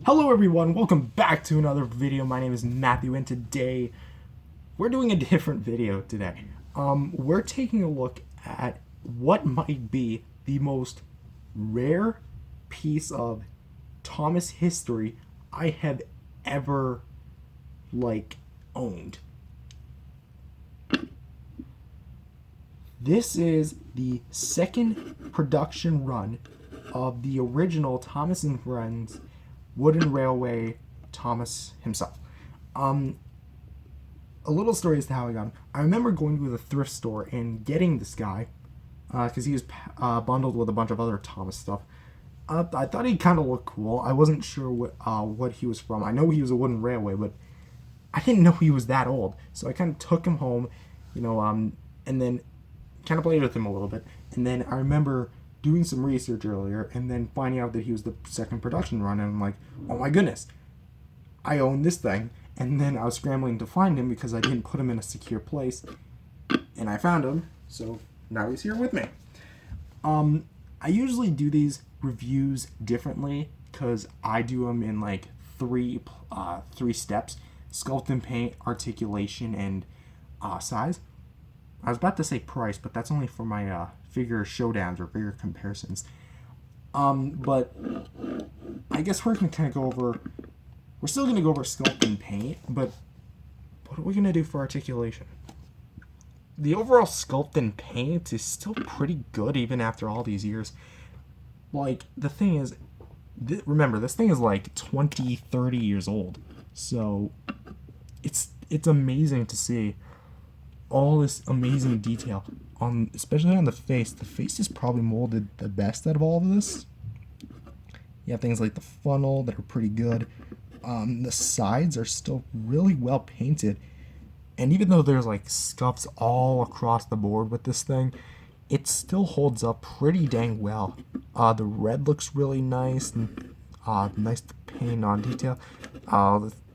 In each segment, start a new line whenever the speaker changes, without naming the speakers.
Hello everyone, welcome back to another video. My name is Matthew and today we're doing a different video today. We're taking a look at what might be the most rare piece of Thomas history I have ever owned. This is the second production run of the original Thomas and Friends wooden railway Thomas himself. A little story as to how I got him. I remember going to the thrift store and getting this guy because he was bundled with a bunch of other Thomas stuff. I thought he kind of looked cool. I wasn't sure what he was from. I know he was a wooden railway, but I didn't know he was that old. So I kind of took him home, and then kind of played with him a little bit. And then I remember doing some research earlier and then finding out that he was the second production run, and I'm like, oh my goodness, I own this thing. And then I was scrambling to find him because I didn't put him in a secure place, and I found him, so now he's here with me. I usually do these reviews differently because I do them in three steps: sculpt and paint, articulation, and size. I was about to say price, but that's only for my figure showdowns or figure comparisons. But I guess we're going to kind of go over... We're still going to go over sculpt and paint, but what are we going to do for articulation? The overall sculpt and paint is still pretty good even after all these years. The thing is... remember, this thing is 20, 30 years old. So it's amazing to see all this amazing detail especially on the face. The face is probably molded the best out of all of this. You have things like the funnel that are pretty good. The sides are still really well painted, and even though there's scuffs all across the board with this thing, it still holds up pretty dang well. The red looks really nice, and nice to paint on detail.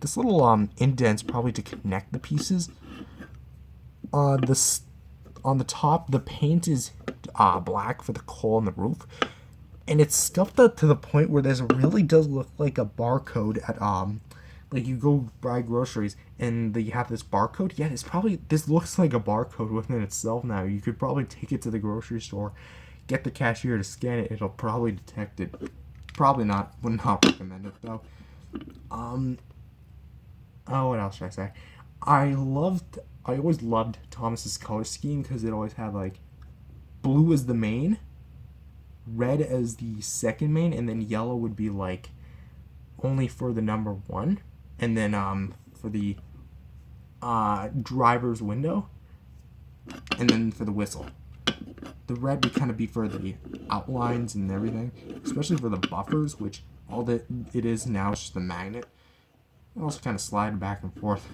This little indent's probably to connect the pieces. On the top, the paint is black for the coal and the roof, and it's scuffed up to the point where this really does look like a barcode at you go buy groceries and you have this barcode. Yeah, this looks like a barcode within itself now. You could probably take it to the grocery store, get the cashier to scan it. It'll probably detect it. Probably not. Would not recommend it though. Oh, what else should I say? I always loved Thomas's color scheme because it always had blue as the main, red as the second main, and then yellow would be only for the number 1, and then for the driver's window, and then for the whistle. The red would kind of be for the outlines and everything, especially for the buffers, which all that it is now is just a magnet. It also kind of slide back and forth.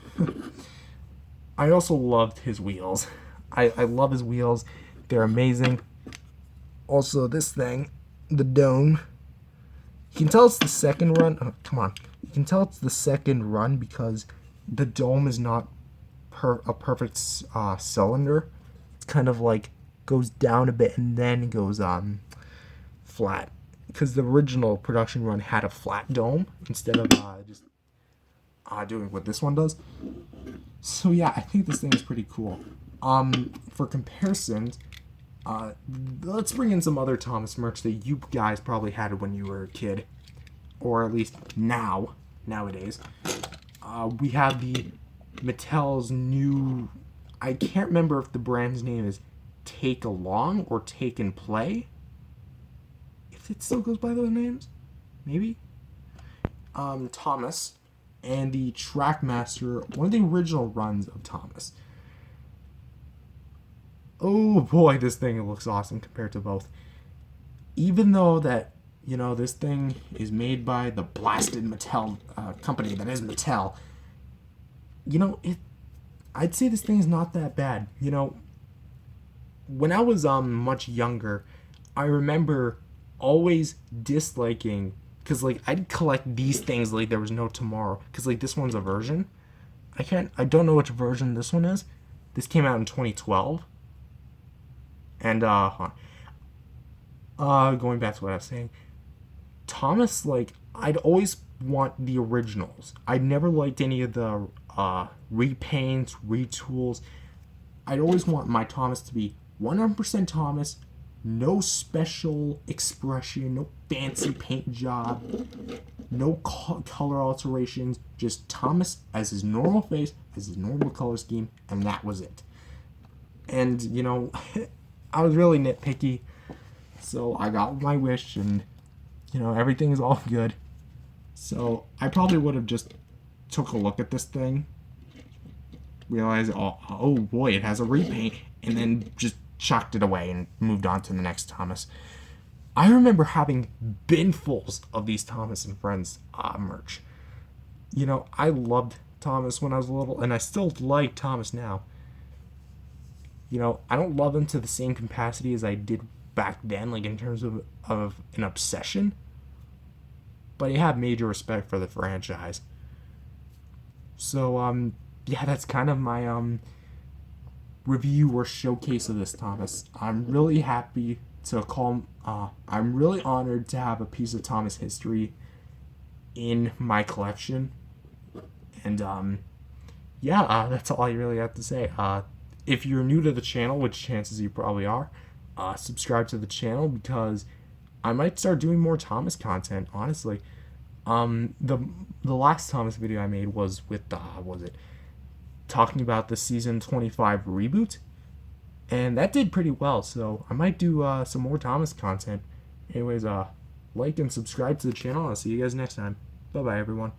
I also loved his wheels. I love his wheels. They're amazing. Also, this thing, the dome. You can tell it's the second run. Oh, come on. You can tell it's the second run because the dome is not a perfect cylinder. It's kind of goes down a bit and then goes flat. Because the original production run had a flat dome instead of just doing what this one does. So yeah, I think this thing is pretty cool. For comparisons, let's bring in some other Thomas merch that you guys probably had when you were a kid, or at least nowadays. We have the Mattel's new... I can't remember if the brand's name is Take Along or Take and Play. If it still goes by those names, maybe. Thomas. And the Trackmaster, one of the original runs of Thomas. Oh boy, this thing looks awesome compared to both. Even though that, this thing is made by the blasted Mattel company that is Mattel, I'd say this thing is not that bad. When I was much younger, I remember always disliking... because I'd collect these things like there was no tomorrow. Because this one's a version. I don't know which version this one is. This came out in 2012. And going back to what I was saying, Thomas, I'd always want the originals. I never liked any of the repaints, retools. I'd always want my Thomas to be 100% Thomas, no special expression, no fancy paint job, no color alterations, just Thomas as his normal face, as his normal color scheme, and that was it. And, you know, I was really nitpicky, so I got my wish, and, you know, everything is all good. So I probably would have just took a look at this thing, realized, oh boy, it has a repaint, and then just chucked it away and moved on to the next Thomas. I remember having binfuls of these Thomas and Friends merch. You know, I loved Thomas when I was little, and I still like Thomas now. You know, I don't love him to the same capacity as I did back then, like in terms of an obsession. But I have major respect for the franchise. So, yeah, that's kind of my review or showcase of this Thomas. I'm really happy to call. I'm really honored to have a piece of Thomas history in my collection, and yeah, that's all I really have to say. If you're new to the channel, which chances you probably are, subscribe to the channel because I might start doing more Thomas content. Honestly, the last Thomas video I made was with was it talking about the season 25 reboot, and that did pretty well. So I might do some more Thomas content. Anyways, like and subscribe to the channel. I'll see you guys next time. Bye bye, everyone.